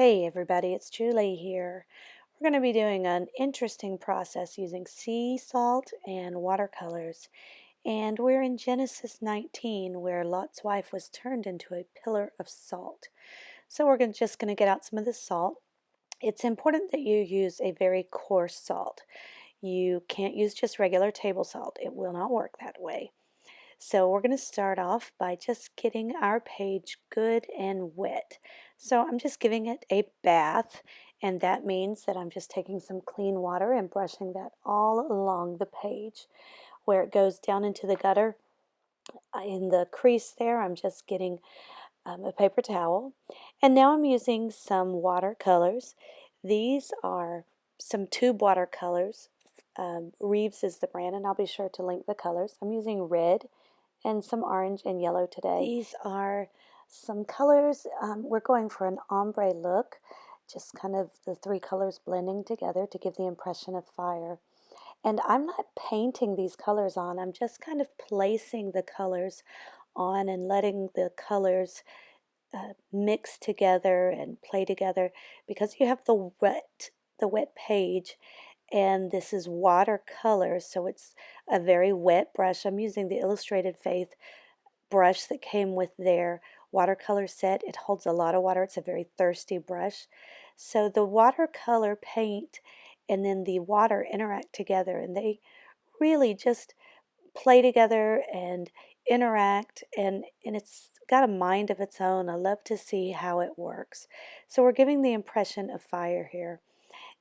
Hey everybody, it's Julie here. We're going to be doing an interesting process using sea salt and watercolors. And we're in Genesis 19 where Lot's wife was turned into a pillar of salt. So just going to get out some of the salt. It's important that you use a very coarse salt. You can't use just regular table salt. It will not work that way. So we're going to start off by just getting our page good and wet. So I'm just giving it a bath, and that means that I'm just taking some clean water and brushing that all along the page. Where it goes down into the gutter, in the crease there, I'm just getting a paper towel. And now I'm using some watercolors. These are some tube watercolors. Reeves is the brand, and I'll be sure to link the colors. I'm using red and some orange and yellow today. These are some colors. We're going for an ombre look, just kind of the three colors blending together to give the impression of fire. And I'm not painting these colors on, I'm just kind of placing the colors on and letting the colors mix together and play together because you have the wet page, and this is watercolor, so it's a very wet brush. I'm using the Illustrated Faith brush that came with their watercolor set. It holds a lot of water. It's a very thirsty brush. So the watercolor paint and then the water interact together, and they really just play together and interact, and it's got a mind of its own. I love to see how it works. So we're giving the impression of fire here.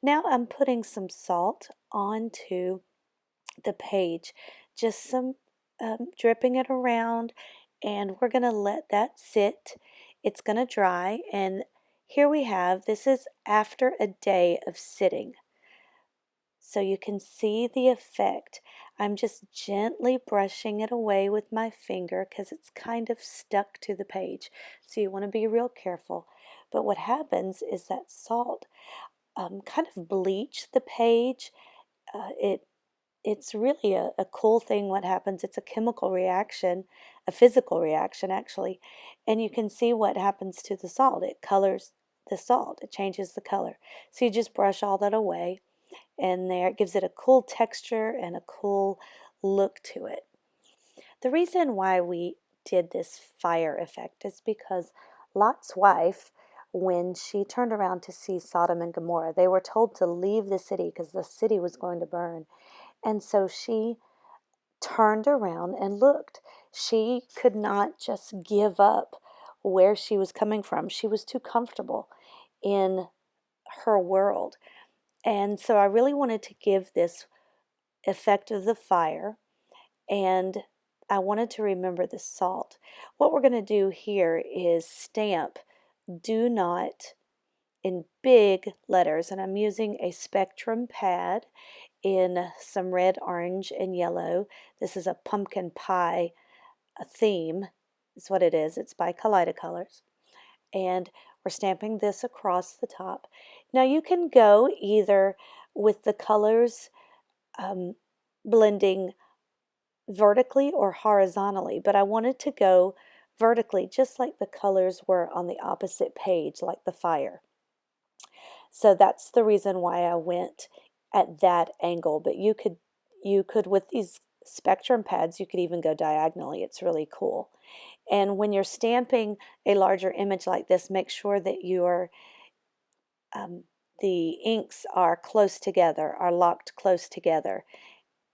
Now I'm putting some salt onto the page, just some dripping it around, and we're going to let that sit. It's going to dry, and here we have, this is after a day of sitting. So you can see the effect. I'm just gently brushing it away with my finger because it's kind of stuck to the page. So you want to be real careful. But what happens is that salt kind of bleach the page. It's really a cool thing what happens. It's a chemical reaction, a physical reaction actually. And you can see what happens to the salt. It colors the salt. It changes the color. So you just brush all that away, and there it gives it a cool texture and a cool look to it. The reason why we did this fire effect is because Lot's wife, when she turned around to see Sodom and Gomorrah, they were told to leave the city because the city was going to burn. And so she turned around and looked. She could not just give up where she was coming from. She was too comfortable in her world. And so I really wanted to give this effect of the fire, and I wanted to remember the salt. What we're going to do here is stamp "do not" in big letters, and I'm using a Spectrum pad in some red, orange, and yellow. This is a pumpkin pie theme, is what it is. It's by Kaleidocolors. And we're stamping this across the top. Now you can go either with the colors blending vertically or horizontally, but I wanted to go vertically just like the colors were on the opposite page, like the fire. So that's the reason why I went at that angle. But you could with these Spectrum pads, you could even go diagonally. It's really cool. And when you're stamping a larger image like this, make sure that the inks are close together, are locked close together.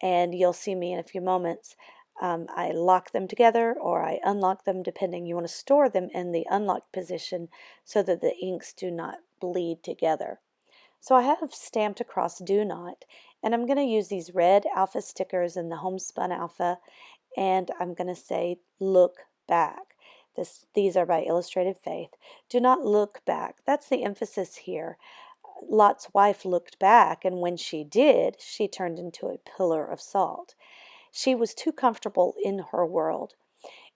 And you'll see me in a few moments. I lock them together or I unlock them depending. You want to store them in the unlocked position so that the inks do not bleed together. So I have stamped across "do not," and I'm going to use these red alpha stickers in the homespun alpha, and I'm going to say "look back." These are by Illustrated Faith. Do not look back. That's the emphasis here. Lot's wife looked back, and when she did, she turned into a pillar of salt. She was too comfortable in her world.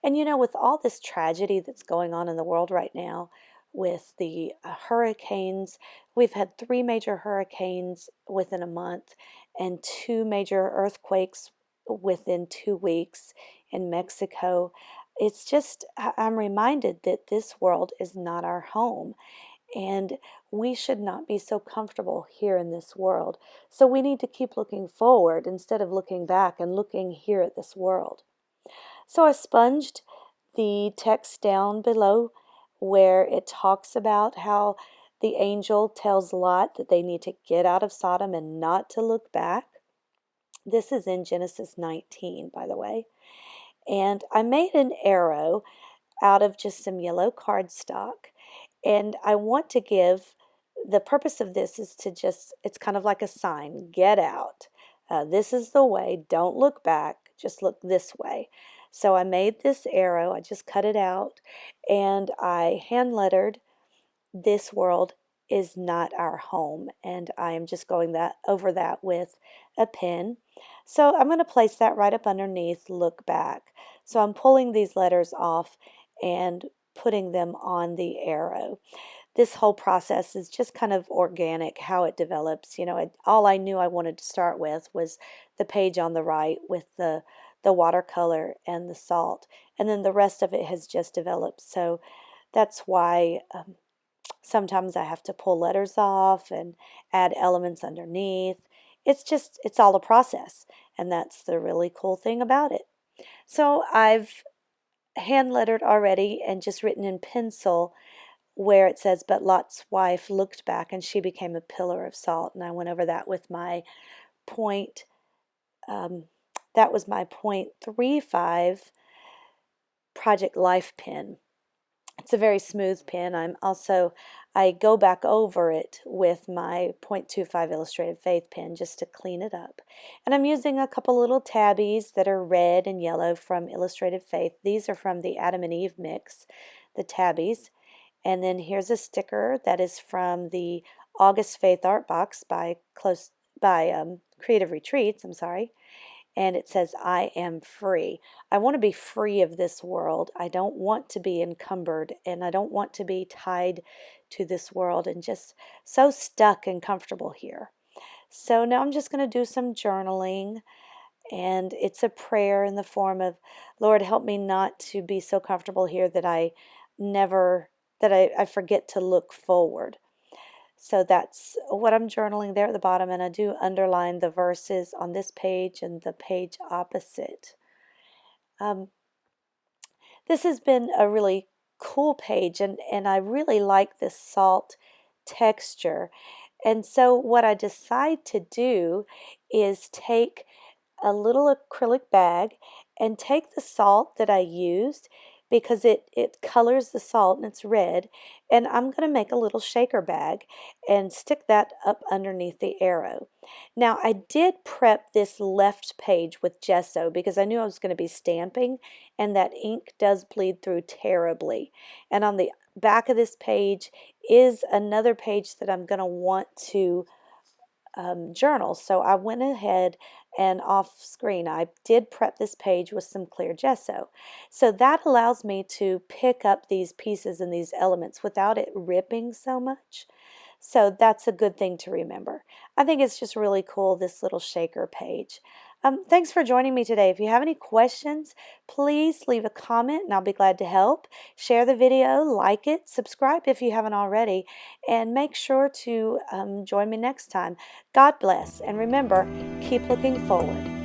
And you know, with all this tragedy that's going on in the world right now, with the hurricanes, we've had 3 major hurricanes within a month and 2 major earthquakes within 2 weeks in Mexico. It's just, I'm reminded that this world is not our home. And we should not be so comfortable here in this world. So we need to keep looking forward instead of looking back and looking here at this world. So I sponged the text down below where it talks about how the angel tells Lot that they need to get out of Sodom and not to look back. This is in Genesis 19, by the way. And I made an arrow out of just some yellow cardstock. And I want to give, the purpose of this is to just, it's kind of like a sign, get out. This is the way, don't look back, just look this way. So I made this arrow, I just cut it out, and I hand lettered, this world is not our home. And I am just going over that with a pen. So I'm going to place that right up underneath look back. So I'm pulling these letters off and putting them on the arrow. This whole process is just kind of organic, how it develops. All I knew I wanted to start with was the page on the right with the watercolor and the salt. And then the rest of it has just developed. So that's why sometimes I have to pull letters off and add elements underneath. It's all a process. And that's the really cool thing about it. So I've hand lettered already and just written in pencil where it says, but Lot's wife looked back and she became a pillar of salt. And I went over that with my point, that was my .35 Project Life pen. It's a very smooth pen. I go back over it with my .25 Illustrated Faith pen just to clean it up. And I'm using a couple little tabbies that are red and yellow from Illustrated Faith. These are from the Adam and Eve mix, the tabbies. And then here's a sticker that is from the August Faith Art Box by Creative Retreats, and it says, I am free. I want to be free of this world. I don't want to be encumbered, and I don't want to be tied to this world and just so stuck and comfortable here. So now I'm just going to do some journaling, and it's a prayer in the form of, Lord, help me not to be so comfortable here that I forget to look forward. So that's what I'm journaling there at the bottom, and I do underline the verses on this page and the page opposite. This has been a really cool page, and I really like this salt texture. And so what I decide to do is take a little acrylic bag and take the salt that I used, because it colors the salt and it's red, and I'm going to make a little shaker bag and stick that up underneath the arrow. Now I did prep this left page with gesso because I knew I was going to be stamping, and that ink does bleed through terribly. And on the back of this page is another page that I'm going to want to journal. So I went ahead and off screen, I did prep this page with some clear gesso. So that allows me to pick up these pieces and these elements without it ripping so much. So that's a good thing to remember. I think it's just really cool, this little shaker page. Thanks for joining me today. If you have any questions, please leave a comment and I'll be glad to help. Share the video, like it, subscribe if you haven't already, and make sure to join me next time. God bless, and remember, keep looking forward.